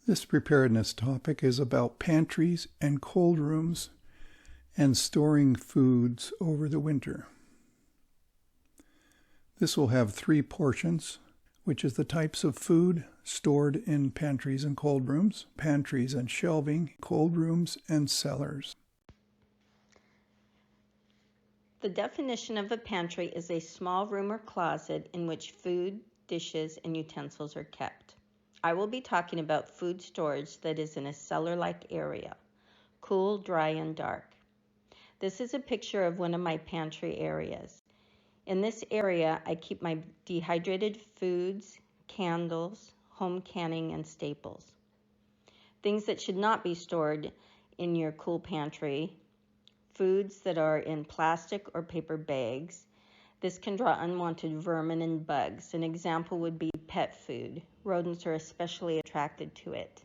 This preparedness topic is about pantries and cold rooms and storing foods over the winter. This will have 3 portions, which is the types of food stored in pantries and cold rooms, pantries and shelving, cold rooms, and cellars. The definition of a pantry is a small room or closet in which food, dishes, and utensils are kept. I will be talking about food storage that is in a cellar-like area, cool, dry, and dark. This is a picture of one of my pantry areas. In this area, I keep my dehydrated foods, candles, home canning, and staples. Things that should not be stored in your cool pantry: foods that are in plastic or paper bags. This can draw unwanted vermin and bugs. An example would be pet food. Rodents are especially attracted to it.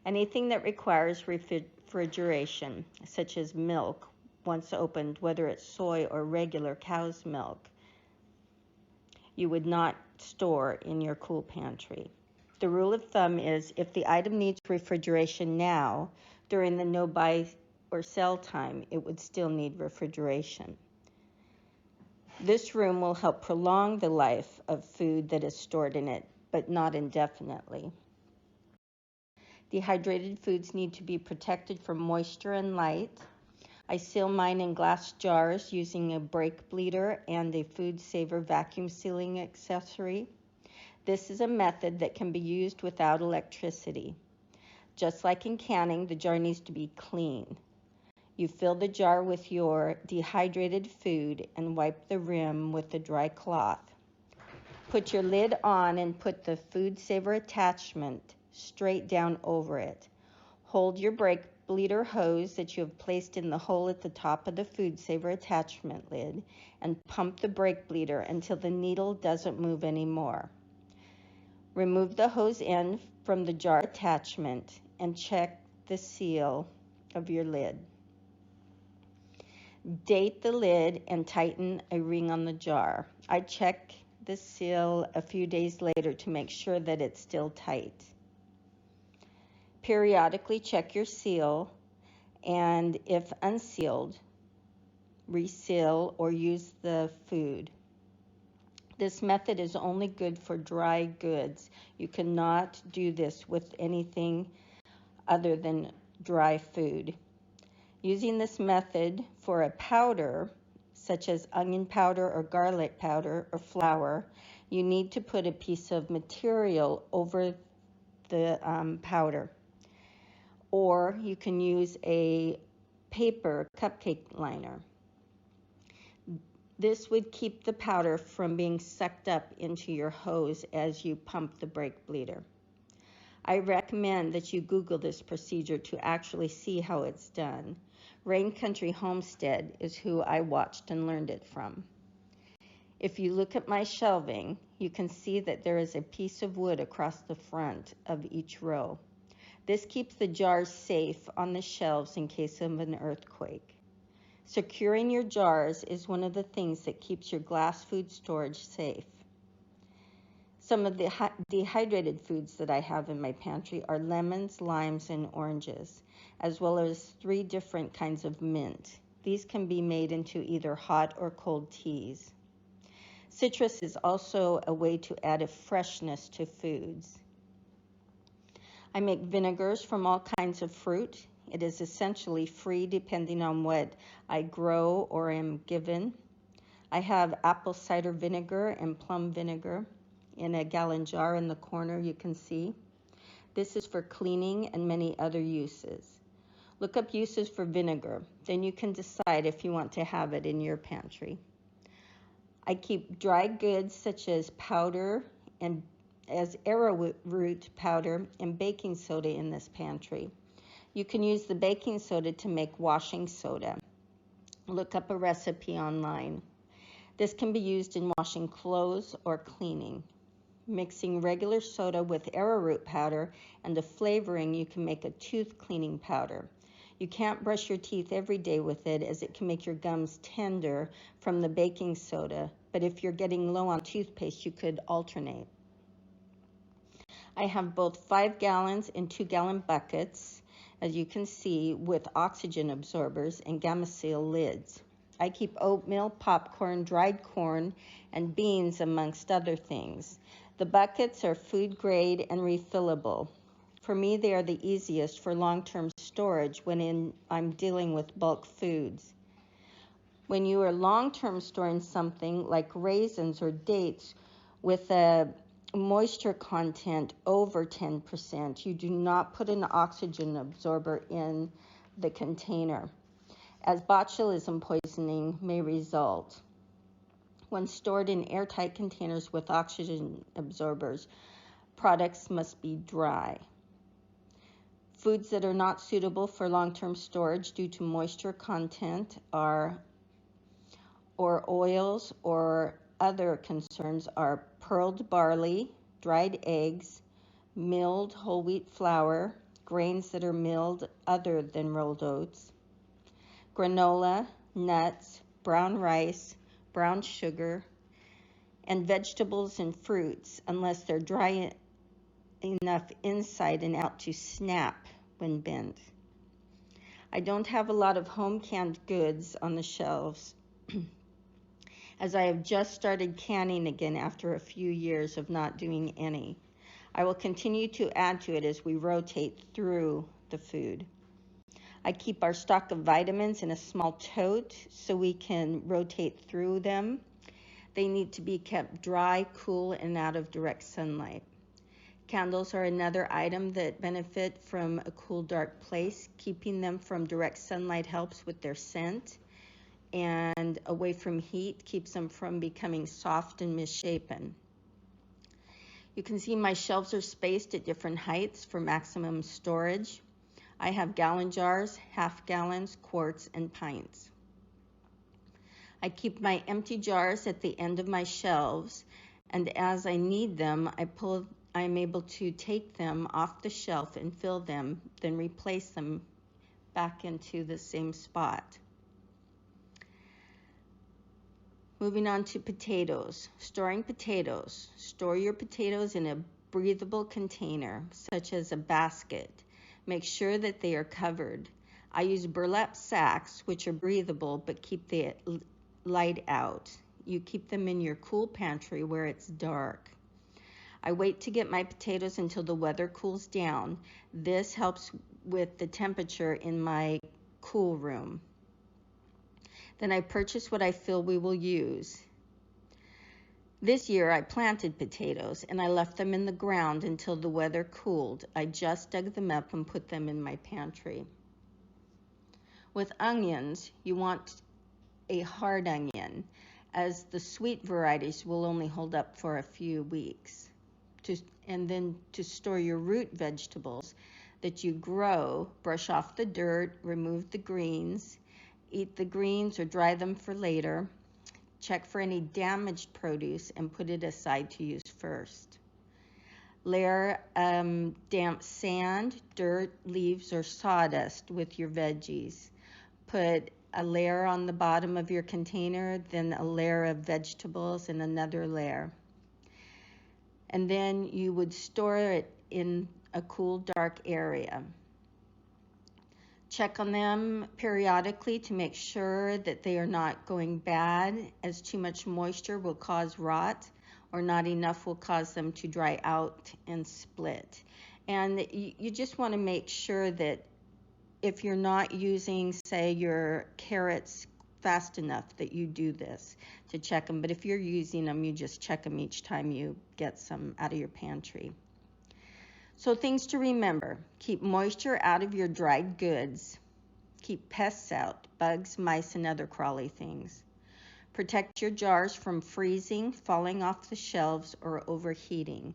Anything that requires refrigeration, such as milk, once opened, whether it's soy or regular cow's milk, you would not store in your cool pantry. The rule of thumb is if the item needs refrigeration now, during the no buy or sell time, it would still need refrigeration. This room will help prolong the life of food that is stored in it, but not indefinitely. Dehydrated foods need to be protected from moisture and light. I seal mine in glass jars using a brake bleeder and a Food Saver vacuum sealing accessory. This is a method that can be used without electricity. Just like in canning, the jar needs to be clean. You fill the jar with your dehydrated food and wipe the rim with a dry cloth. Put your lid on and put the Food Saver attachment straight down over it. Hold your brake bleeder hose that you have placed in the hole at the top of the Food Saver attachment lid and pump the brake bleeder until the needle doesn't move anymore. Remove the hose end from the jar attachment and check the seal of your lid. Date the lid and tighten a ring on the jar. I check the seal a few days later to make sure that it's still tight. Periodically check your seal, and if unsealed, reseal or use the food. This method is only good for dry goods. You cannot do this with anything other than dry food. Using this method for a powder, such as onion powder or garlic powder or flour, you need to put a piece of material over the powder. Or you can use a paper cupcake liner. This would keep the powder from being sucked up into your hose as you pump the brake bleeder. I recommend that you Google this procedure to actually see how it's done. Rain Country Homestead is who I watched and learned it from. If you look at my shelving, you can see that there is a piece of wood across the front of each row. This keeps the jars safe on the shelves in case of an earthquake. Securing your jars is one of the things that keeps your glass food storage safe. Some of the dehydrated foods that I have in my pantry are lemons, limes, and oranges, as well as 3 different kinds of mint. These can be made into either hot or cold teas. Citrus is also a way to add a freshness to foods. I make vinegars from all kinds of fruit. It is essentially free depending on what I grow or am given. I have apple cider vinegar and plum vinegar in a gallon jar in the corner you can see. This is for cleaning and many other uses. Look up uses for vinegar, then you can decide if you want to have it in your pantry. I keep dry goods such as powder and as arrowroot powder and baking soda in this pantry. You can use the baking soda to make washing soda. Look up a recipe online. This can be used in washing clothes or cleaning. Mixing regular soda with arrowroot powder and the flavoring, you can make a tooth cleaning powder. You can't brush your teeth every day with it as it can make your gums tender from the baking soda, but if you're getting low on toothpaste, you could alternate. I have both 5 gallons and 2-gallon buckets, as you can see, with oxygen absorbers and gamma seal lids. I keep oatmeal, popcorn, dried corn, and beans amongst other things. The buckets are food grade and refillable. For me, they are the easiest for long-term storage when I'm dealing with bulk foods. When you are long-term storing something like raisins or dates with a moisture content over 10%, you do not put an oxygen absorber in the container, as botulism poisoning may result. When stored in airtight containers with oxygen absorbers, products must be dry. Foods that are not suitable for long-term storage due to moisture content or oils or other concerns are pearled barley, dried eggs, milled whole wheat flour, grains that are milled other than rolled oats, granola, nuts, brown rice, brown sugar, and vegetables and fruits, unless they're dry enough inside and out to snap when bent. I don't have a lot of home canned goods on the shelves, as I have just started canning again after a few years of not doing any. I will continue to add to it as we rotate through the food. I keep our stock of vitamins in a small tote so we can rotate through them. They need to be kept dry, cool, and out of direct sunlight. Candles are another item that benefit from a cool, dark place. Keeping them from direct sunlight helps with their scent, and away from heat keeps them from becoming soft and misshapen. You can see my shelves are spaced at different heights for maximum storage. I have gallon jars, half gallons, quarts, and pints. I keep my empty jars at the end of my shelves, and as I need them, I'm able to take them off the shelf and fill them, then replace them back into the same spot. Moving on to potatoes. Storing potatoes. Store your potatoes in a breathable container, such as a basket. Make sure that they are covered. I use burlap sacks, which are breathable but keep the light out. You keep them in your cool pantry where it's dark. I wait to get my potatoes until the weather cools down. This helps with the temperature in my cool room. Then I purchase what I feel we will use. This year I planted potatoes and I left them in the ground until the weather cooled. I just dug them up and put them in my pantry. With onions, you want a hard onion, as the sweet varieties will only hold up for a few weeks. And then to store your root vegetables that you grow, brush off the dirt, remove the greens, eat the greens or dry them for later. Check for any damaged produce and put it aside to use first. Layer damp sand, dirt, leaves, or sawdust with your veggies. Put a layer on the bottom of your container, then a layer of vegetables and another layer. And then you would store it in a cool, dark area. Check on them periodically to make sure that they are not going bad, as too much moisture will cause rot, or not enough will cause them to dry out and split. And you just want to make sure that if you're not using, say, your carrots fast enough, that you do this to check them. But if you're using them, you just check them each time you get some out of your pantry. So things to remember: keep moisture out of your dried goods. Keep pests out, bugs, mice, and other crawly things. Protect your jars from freezing, falling off the shelves, or overheating.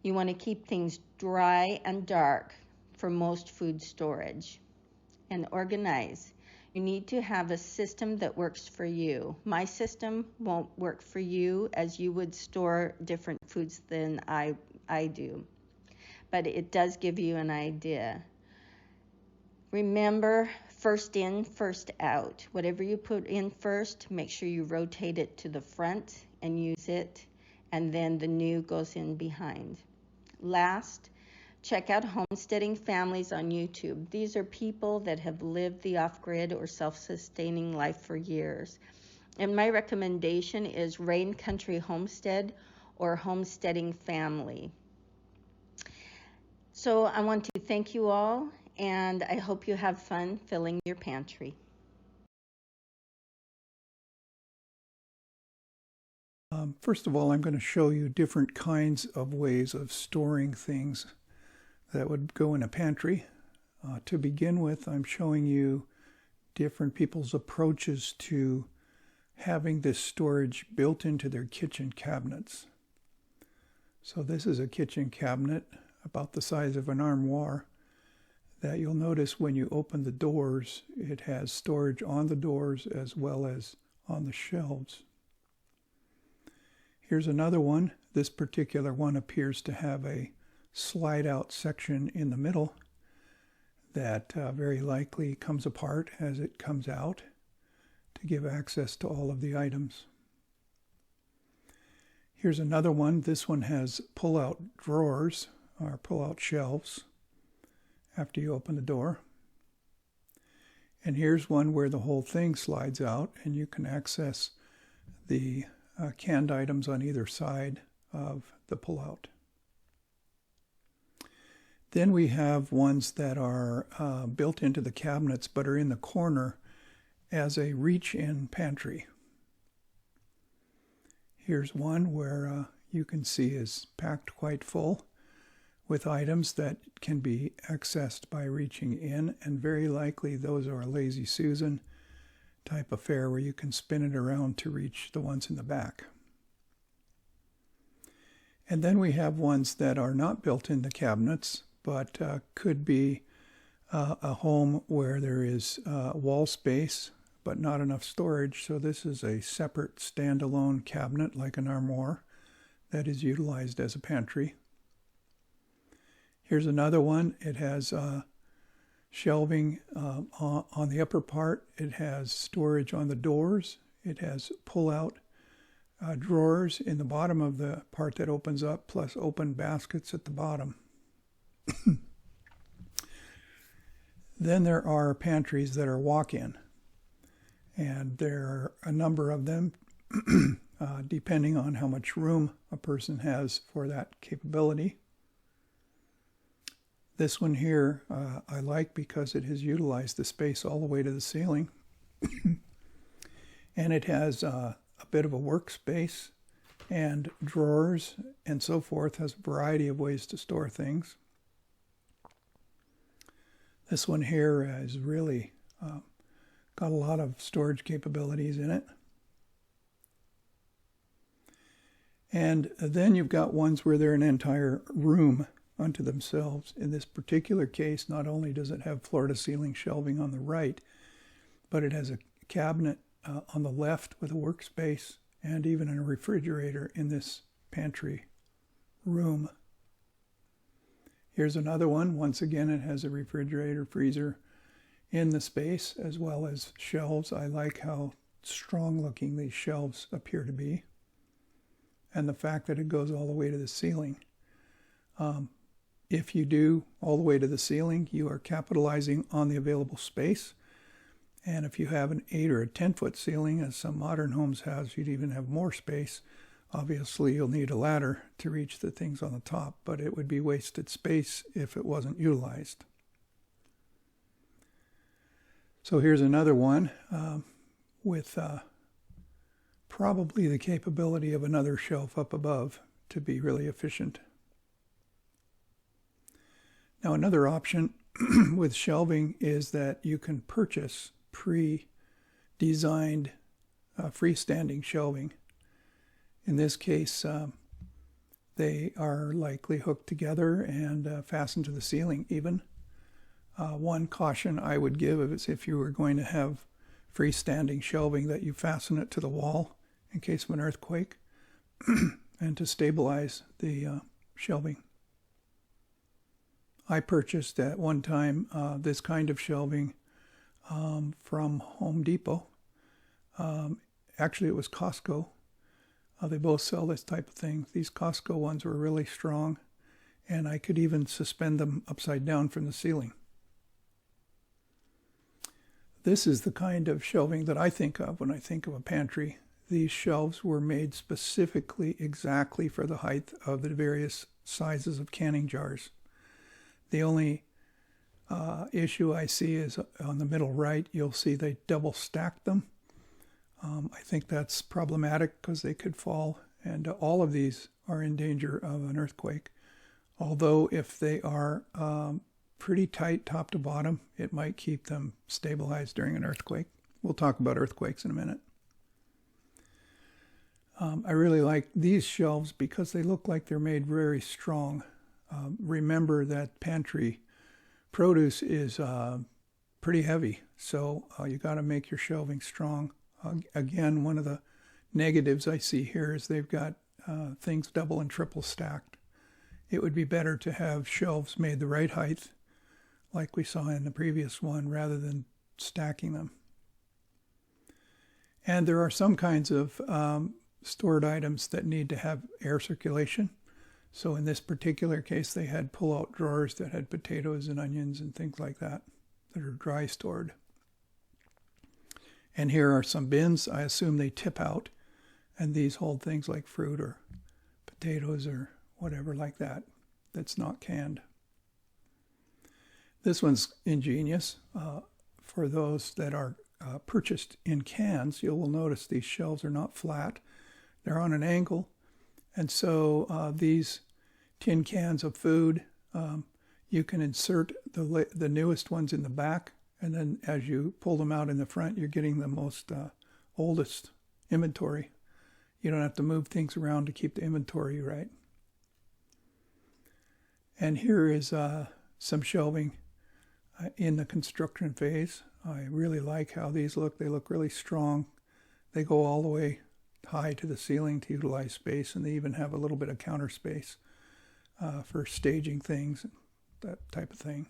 You want to keep things dry and dark for most food storage. And organize. You need to have a system that works for you. My system won't work for you, as you would store different foods than I do. But it does give you an idea. Remember, first in, first out. Whatever you put in first, make sure you rotate it to the front and use it, and then the new goes in behind. Last, check out Homesteading Families on YouTube. These are people that have lived the off-grid or self-sustaining life for years. And my recommendation is Rain Country Homestead or Homesteading Family. So I want to thank you all, and I hope you have fun filling your pantry. First of all, I'm going to show you different kinds of ways of storing things that would go in a pantry. To begin with, I'm showing you different people's approaches to having this storage built into their kitchen cabinets. So this is a kitchen cabinet about the size of an armoire that you'll notice when you open the doors, it has storage on the doors as well as on the shelves. Here's another one. This particular one appears to have a slide out section in the middle that very likely comes apart as it comes out to give access to all of the items. Here's another one. This one has pull-out drawers or pull-out shelves after you open the door. And here's one where the whole thing slides out and you can access the canned items on either side of the pull-out. Then we have ones that are built into the cabinets but are in the corner as a reach-in pantry. Here's one where you can see is packed quite full with items that can be accessed by reaching in, and very likely those are a Lazy Susan type affair where you can spin it around to reach the ones in the back. And then we have ones that are not built in the cabinets, but could be a home where there is wall space but not enough storage. So this is a separate standalone cabinet like an armoire that is utilized as a pantry. Here's another one. It has shelving on the upper part. It has storage on the doors. It has pull-out drawers in the bottom of the part that opens up, plus open baskets at the bottom. Then there are pantries that are walk-in, and there are a number of them depending on how much room a person has for that capability. This one here I like because it has utilized the space all the way to the ceiling. And it has a bit of a workspace and drawers and so forth, has a variety of ways to store things. This one here has really got a lot of storage capabilities in it. And then you've got ones where they're an entire room unto themselves. In this particular case, not only does it have floor-to-ceiling shelving on the right, but it has a cabinet on the left with a workspace and even a refrigerator in this pantry room. Here's another one. Once again, it has a refrigerator, freezer in the space as well as shelves. I like how strong looking these shelves appear to be, and the fact that it goes all the way to the ceiling. If you do all the way to the ceiling, you are capitalizing on the available space. And if you have an 8 or a 10-foot ceiling, as some modern homes have, you'd even have more space. Obviously, you'll need a ladder to reach the things on the top, but it would be wasted space if it wasn't utilized. So here's another one with probably the capability of another shelf up above to be really efficient. Now, another option with shelving is that you can purchase pre-designed freestanding shelving. In this case, they are likely hooked together and fastened to the ceiling even. One caution I would give is if you were going to have freestanding shelving, that you fasten it to the wall in case of an earthquake and to stabilize the shelving. I purchased at one time this kind of shelving from Home Depot. Actually, it was Costco. They both sell this type of thing. These Costco ones were really strong, and I could even suspend them upside down from the ceiling. This is the kind of shelving that I think of when I think of a pantry. These shelves were made specifically exactly for the height of the various sizes of canning jars. The only issue I see is on the middle right, you'll see they double stacked them. I think that's problematic because they could fall, and all of these are in danger of an earthquake. Although if they are pretty tight top to bottom, it might keep them stabilized during an earthquake. We'll talk about earthquakes in a minute. I really like these shelves because they look like they're made very strong. Remember that pantry produce is pretty heavy, so you got to make your shelving strong. Again, one of the negatives I see here is they've got things double and triple stacked. It would be better to have shelves made the right height, like we saw in the previous one, rather than stacking them. And there are some kinds of stored items that need to have air circulation. So in this particular case, they had pull-out drawers that had potatoes and onions and things like that are dry stored. And here are some bins. I assume they tip out, and these hold things like fruit or potatoes or whatever like that that's not canned. This one's ingenious. For those that are purchased in cans, you will notice these shelves are not flat. They're on an angle. And so these tin cans of food, you can insert the newest ones in the back, and then as you pull them out in the front, you're getting the most oldest inventory. You don't have to move things around to keep the inventory right. And here is some shelving in the construction phase. I really like how these look. They look really strong. They go all the way high to the ceiling to utilize space, and they even have a little bit of counter space for staging things, that type of thing.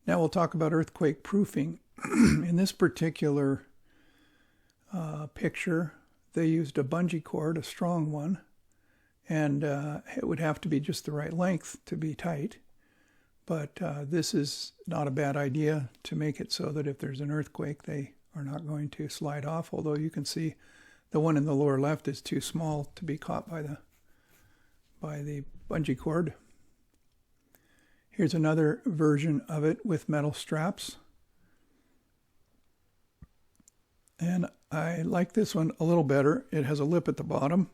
Now we'll talk about earthquake proofing. In this particular picture, they used a bungee cord, a strong one, and it would have to be just the right length to be tight. But this is not a bad idea to make it so that if there's an earthquake, they are not going to slide off, although you can see the one in the lower left is too small to be caught by the bungee cord. Here's another version of it with metal straps. And I like this one a little better. It has a lip at the bottom,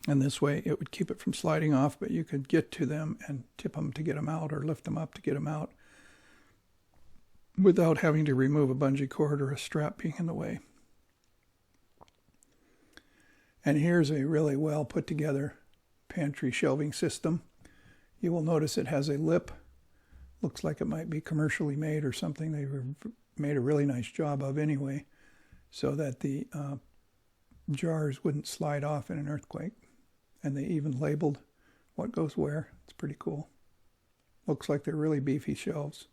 and this way it would keep it from sliding off, but you could get to them and tip them to get them out or lift them up to get them out without having to remove a bungee cord or a strap being in the way. And here's a really well put together pantry shelving system. You will notice it has a lip. Looks like it might be commercially made or something. They've made a really nice job of anyway, so that the jars wouldn't slide off in an earthquake. And they even labeled what goes where. It's pretty cool. Looks like they're really beefy shelves.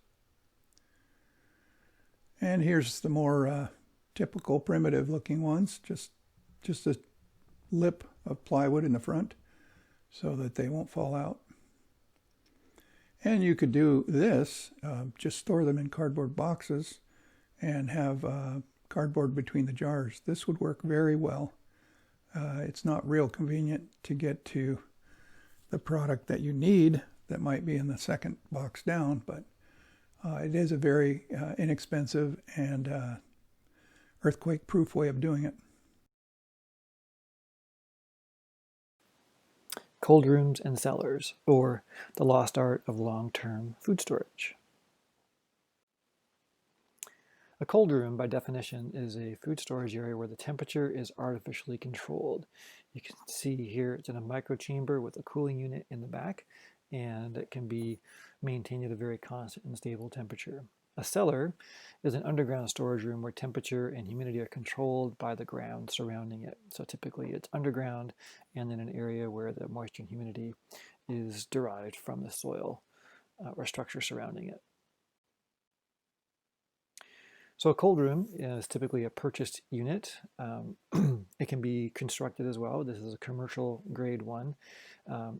And here's the more typical primitive looking ones, just a lip of plywood in the front so that they won't fall out. And you could do this, just store them in cardboard boxes and have cardboard between the jars. This would work very well. It's not real convenient to get to the product that you need that might be in the second box down, but it is a very inexpensive and earthquake-proof way of doing it. Cold rooms and cellars, or the lost art of long-term food storage. A cold room, by definition, is a food storage area where the temperature is artificially controlled. You can see here it's in a microchamber with a cooling unit in the back, and it can be maintained at a very constant and stable temperature. A cellar is an underground storage room where temperature and humidity are controlled by the ground surrounding it. So typically it's underground and in an area where the moisture and humidity is derived from the soil or structure surrounding it. So a cold room is typically a purchased unit. It can be constructed as well. This is a commercial grade one.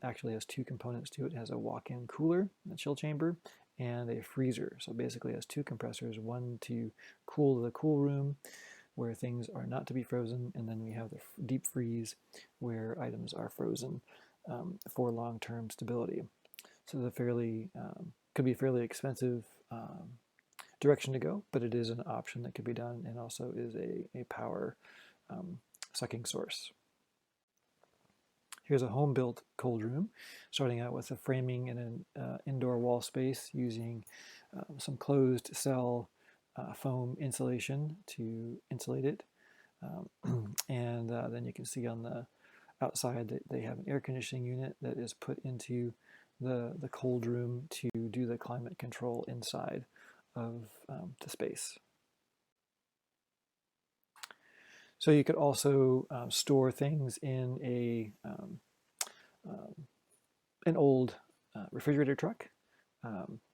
Actually has two components to it. It has a walk-in cooler, a chill chamber, and a freezer. So basically it has two compressors, one to cool the cool room where things are not to be frozen, and then we have the deep freeze where items are frozen for long-term stability. So the could be fairly expensive direction to go, but it is an option that could be done, and also is a power sucking source. Here's a home-built cold room, starting out with a framing and an indoor wall space using some closed cell foam insulation to insulate it. And then you can see on the outside that they have an air conditioning unit that is put into the cold room to do the climate control inside of the space. So you could also store things in an old refrigerator truck.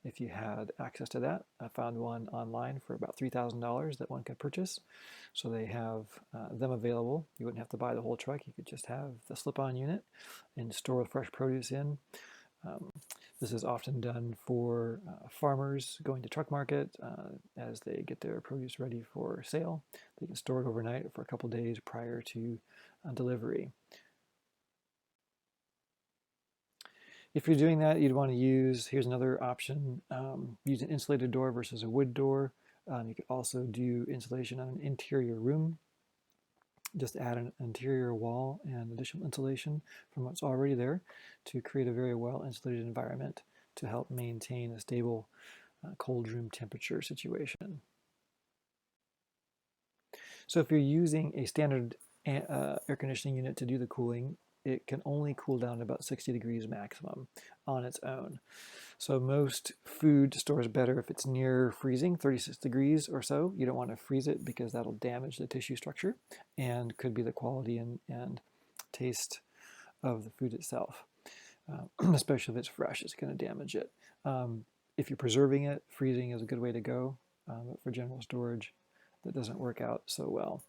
If you had access to that, I found one online for about $3,000 that one could purchase. So they have them available. You wouldn't have to buy the whole truck. You could just have the slip-on unit and store fresh produce in. This is often done for farmers going to truck market as they get their produce ready for sale. They can store it overnight for a couple days prior to delivery. If you're doing that, you'd want to use, here's another option, use an insulated door versus a wood door. You could also do insulation on an interior room. Just add an interior wall and additional insulation from what's already there to create a very well insulated environment to help maintain a stable cold room temperature situation. So if you're using a standard air conditioning unit to do the cooling, it can only cool down to about 60 degrees maximum on its own. So most food stores better if it's near freezing, 36 degrees or so. You don't want to freeze it because that'll damage the tissue structure and could be the quality and taste of the food itself. Especially if it's fresh, it's going to damage it. If you're preserving it, freezing is a good way to go. But for general storage, that doesn't work out so well.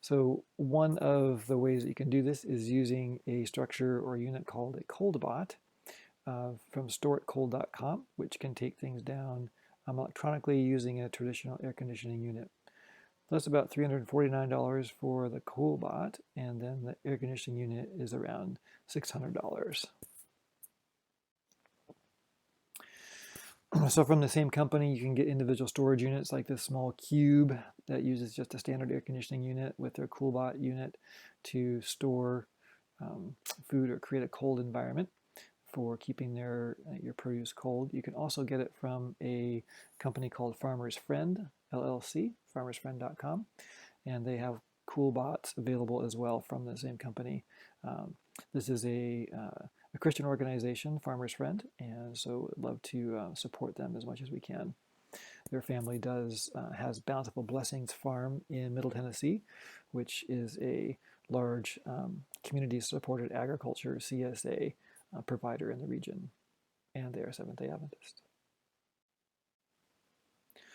So one of the ways that you can do this is using a structure or unit called a ColdBot from storeitcold.com, which can take things down electronically using a traditional air conditioning unit. That's about $349 for the CoolBot, and then the air conditioning unit is around $600. So from the same company, you can get individual storage units like this small cube that uses just a standard air conditioning unit with their CoolBot unit to store food or create a cold environment for keeping your produce cold. You can also get it from a company called Farmer's Friend, LLC, farmersfriend.com, and they have CoolBots available as well from the same company. This is a Christian organization, Farmer's Friend, and so I'd love to support them as much as we can. Their family has Bountiful Blessings Farm in Middle Tennessee, which is a large community-supported agriculture CSA provider in the region, and they are Seventh-day Adventist.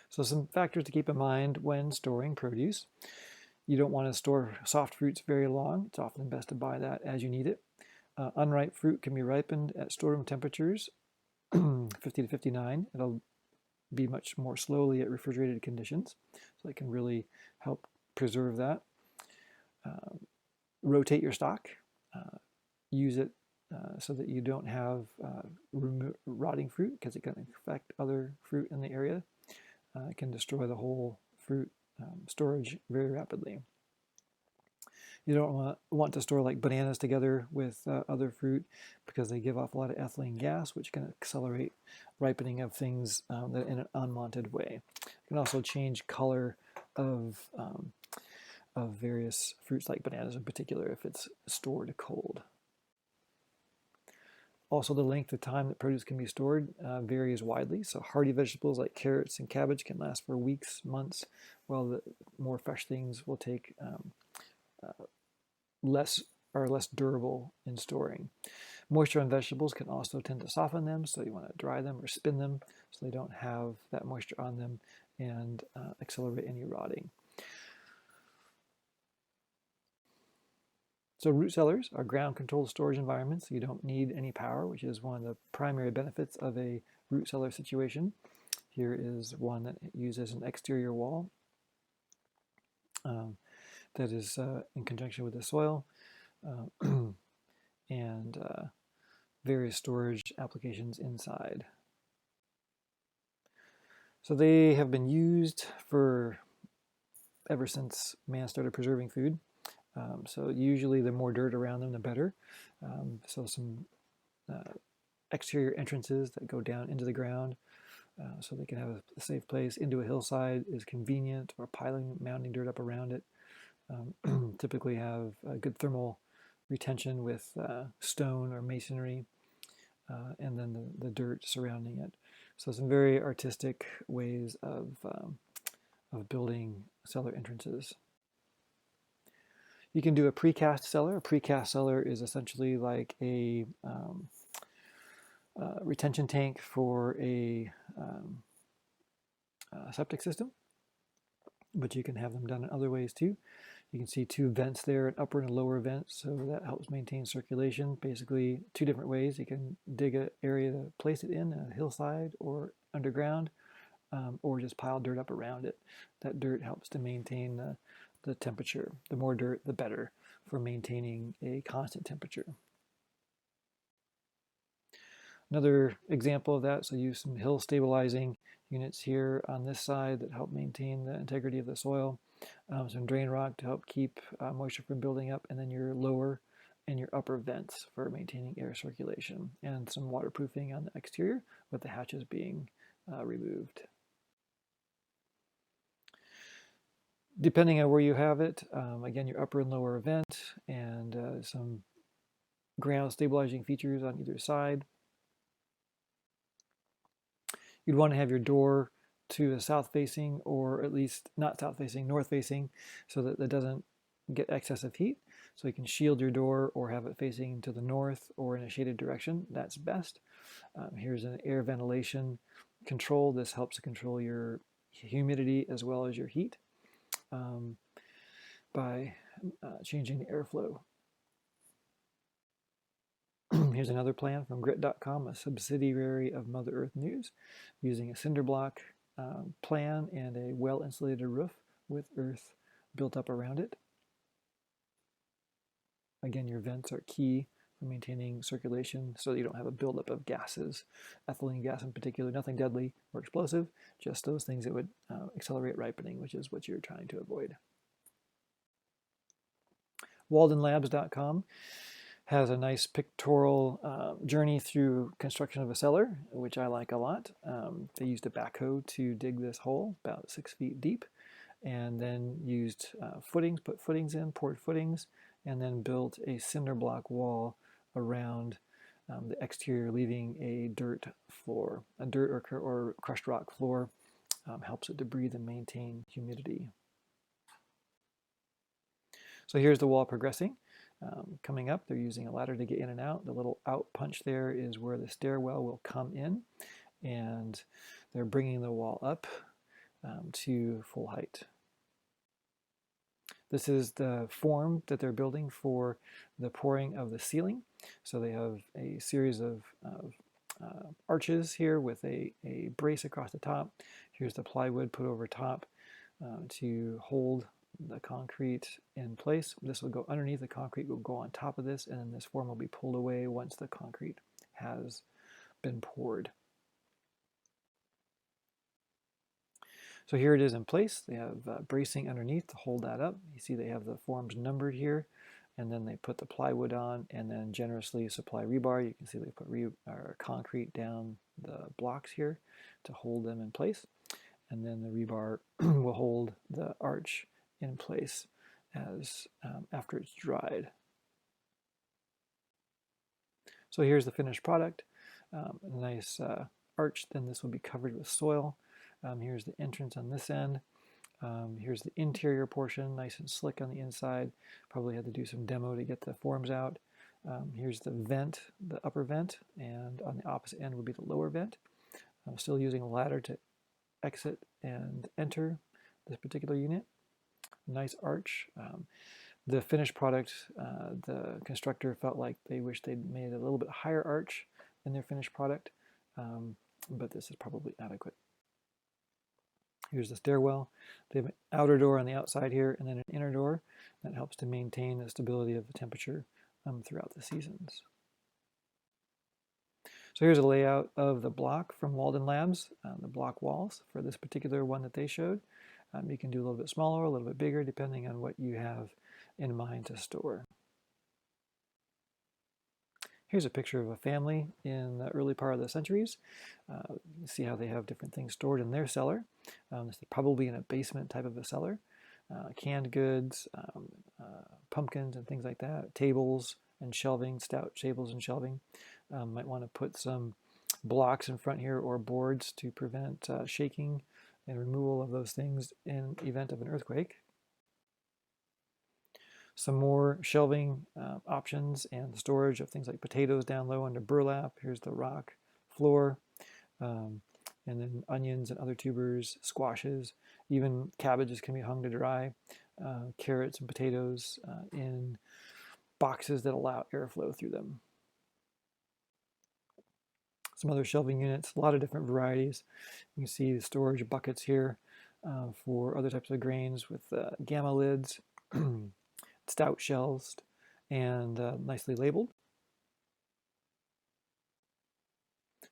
So some factors to keep in mind when storing produce. You don't want to store soft fruits very long. It's often best to buy that as you need it. Unripe fruit can be ripened at storeroom temperatures, 50 to 59. It'll be much more slowly at refrigerated conditions, so it can really help preserve that. Rotate your stock. Use it so that you don't have rotting fruit, because it can affect other fruit in the area. It can destroy the whole fruit storage very rapidly. You don't want to store like bananas together with other fruit because they give off a lot of ethylene gas, which can accelerate ripening of things in an unwanted way. It can also change color of various fruits like bananas in particular if it's stored cold. Also, the length of time that produce can be stored varies widely. So hardy vegetables like carrots and cabbage can last for weeks, months, while the more fresh things will take less durable in storing. Moisture on vegetables can also tend to soften them, so you want to dry them or spin them so they don't have that moisture on them and accelerate any rotting. So root cellars are ground-controlled storage environments. You don't need any power, which is one of the primary benefits of a root cellar situation. Here is one that uses an exterior wall that is in conjunction with the soil and various storage applications inside. So they have been used for ever since man started preserving food. So usually the more dirt around them, the better. So some exterior entrances that go down into the ground so they can have a safe place into a hillside is convenient, or piling, mounting dirt up around it. Typically have good thermal retention with stone or masonry, and then the dirt surrounding it. So some very artistic ways of building cellar entrances. You can do a precast cellar. A precast cellar is essentially like a retention tank for a septic system, but you can have them done in other ways too. You can see two vents there, an upper and a lower vent, so that helps maintain circulation. Basically, two different ways. You can dig an area to place it in, a hillside or underground, or just pile dirt up around it. That dirt helps to maintain the temperature. The more dirt, the better for maintaining a constant temperature. Another example of that, so use some hill stabilizing units here on this side that help maintain the integrity of the soil. Some drain rock to help keep moisture from building up, and then your lower and your upper vents for maintaining air circulation, and some waterproofing on the exterior with the hatches being removed. Depending on where you have it, again, your upper and lower vent and some ground stabilizing features on either side. You'd want to have your door to the south facing, or at least not south facing, north facing, so that it doesn't get excessive heat. So you can shield your door or have it facing to the north or in a shaded direction. That's best. Here's an air ventilation control. This helps to control your humidity as well as your heat by changing the airflow. Here's another plan from grit.com, a subsidiary of Mother Earth News, using a cinder block plan and a well-insulated roof with earth built up around it. Again, your vents are key for maintaining circulation so that you don't have a buildup of gases, ethylene gas in particular, nothing deadly or explosive, just those things that would accelerate ripening, which is what you're trying to avoid. WaldenLabs.com has a nice pictorial journey through construction of a cellar, which I like a lot. They used a backhoe to dig this hole about 6 feet deep, and then used footings, put footings in, poured footings, and then built a cinder block wall around the exterior, leaving a dirt floor. A dirt or crushed rock floor helps it to breathe and maintain humidity. So here's the wall progressing. Coming up, they're using a ladder to get in and out. The little out punch there is where the stairwell will come in, and they're bringing the wall up to full height. This is the form that they're building for the pouring of the ceiling. So they have a series of arches here with a brace across the top. Here's the plywood put over top to hold the concrete in place. This will go underneath the concrete, will go on top of this, and then this form will be pulled away once the concrete has been poured. So here it is in place. They have bracing underneath to hold that up. You see they have the forms numbered here, and then they put the plywood on and then generously supply rebar. You can see they put concrete down the blocks here to hold them in place, and then the rebar will hold the arch in place as after it's dried. So here's the finished product. A nice arch. Then this will be covered with soil. Here's the entrance on this end. Here's the interior portion, nice and slick on the inside. Probably had to do some demo to get the forms out. Here's the vent, the upper vent, and on the opposite end would be the lower vent. I'm still using a ladder to exit and enter this particular unit. Nice arch. The finished product, the constructor felt like they wished they'd made a little bit higher arch in their finished product, but this is probably adequate. Here's the stairwell. They have an outer door on the outside here and then an inner door that helps to maintain the stability of the temperature throughout the seasons. So here's a layout of the block from Walden Labs, the block walls for this particular one that they showed. You can do a little bit smaller, a little bit bigger, depending on what you have in mind to store. Here's a picture of a family in the early part of the centuries. You see how they have different things stored in their cellar. This is probably in a basement type of a cellar. Canned goods, pumpkins and things like that, tables and shelving, stout tables and shelving. Might want to put some blocks in front here or boards to prevent shaking and removal of those things in event of an earthquake. Some more shelving options and storage of things like potatoes down low under burlap. Here's the rock floor. And then onions and other tubers, squashes, even cabbages can be hung to dry. Carrots and potatoes in boxes that allow airflow through them. Some other shelving units, a lot of different varieties. You can see the storage buckets here for other types of grains with gamma lids, stout shelves, and nicely labeled.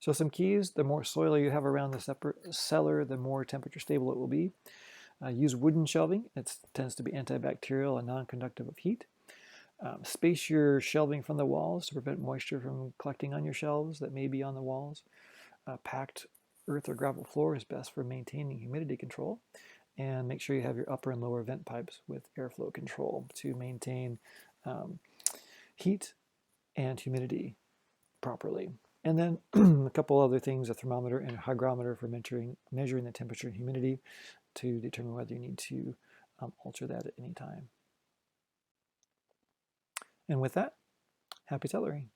So some keys: the more soil you have around the cellar, the more temperature stable it will be. Use wooden shelving. It tends to be antibacterial and non-conductive of heat. Space your shelving from the walls to prevent moisture from collecting on your shelves that may be on the walls. Packed earth or gravel floor is best for maintaining humidity control. And make sure you have your upper and lower vent pipes with airflow control to maintain heat and humidity properly. And then a couple other things: a thermometer and a hygrometer for measuring the temperature and humidity to determine whether you need to alter that at any time. And with that, happy cellaring.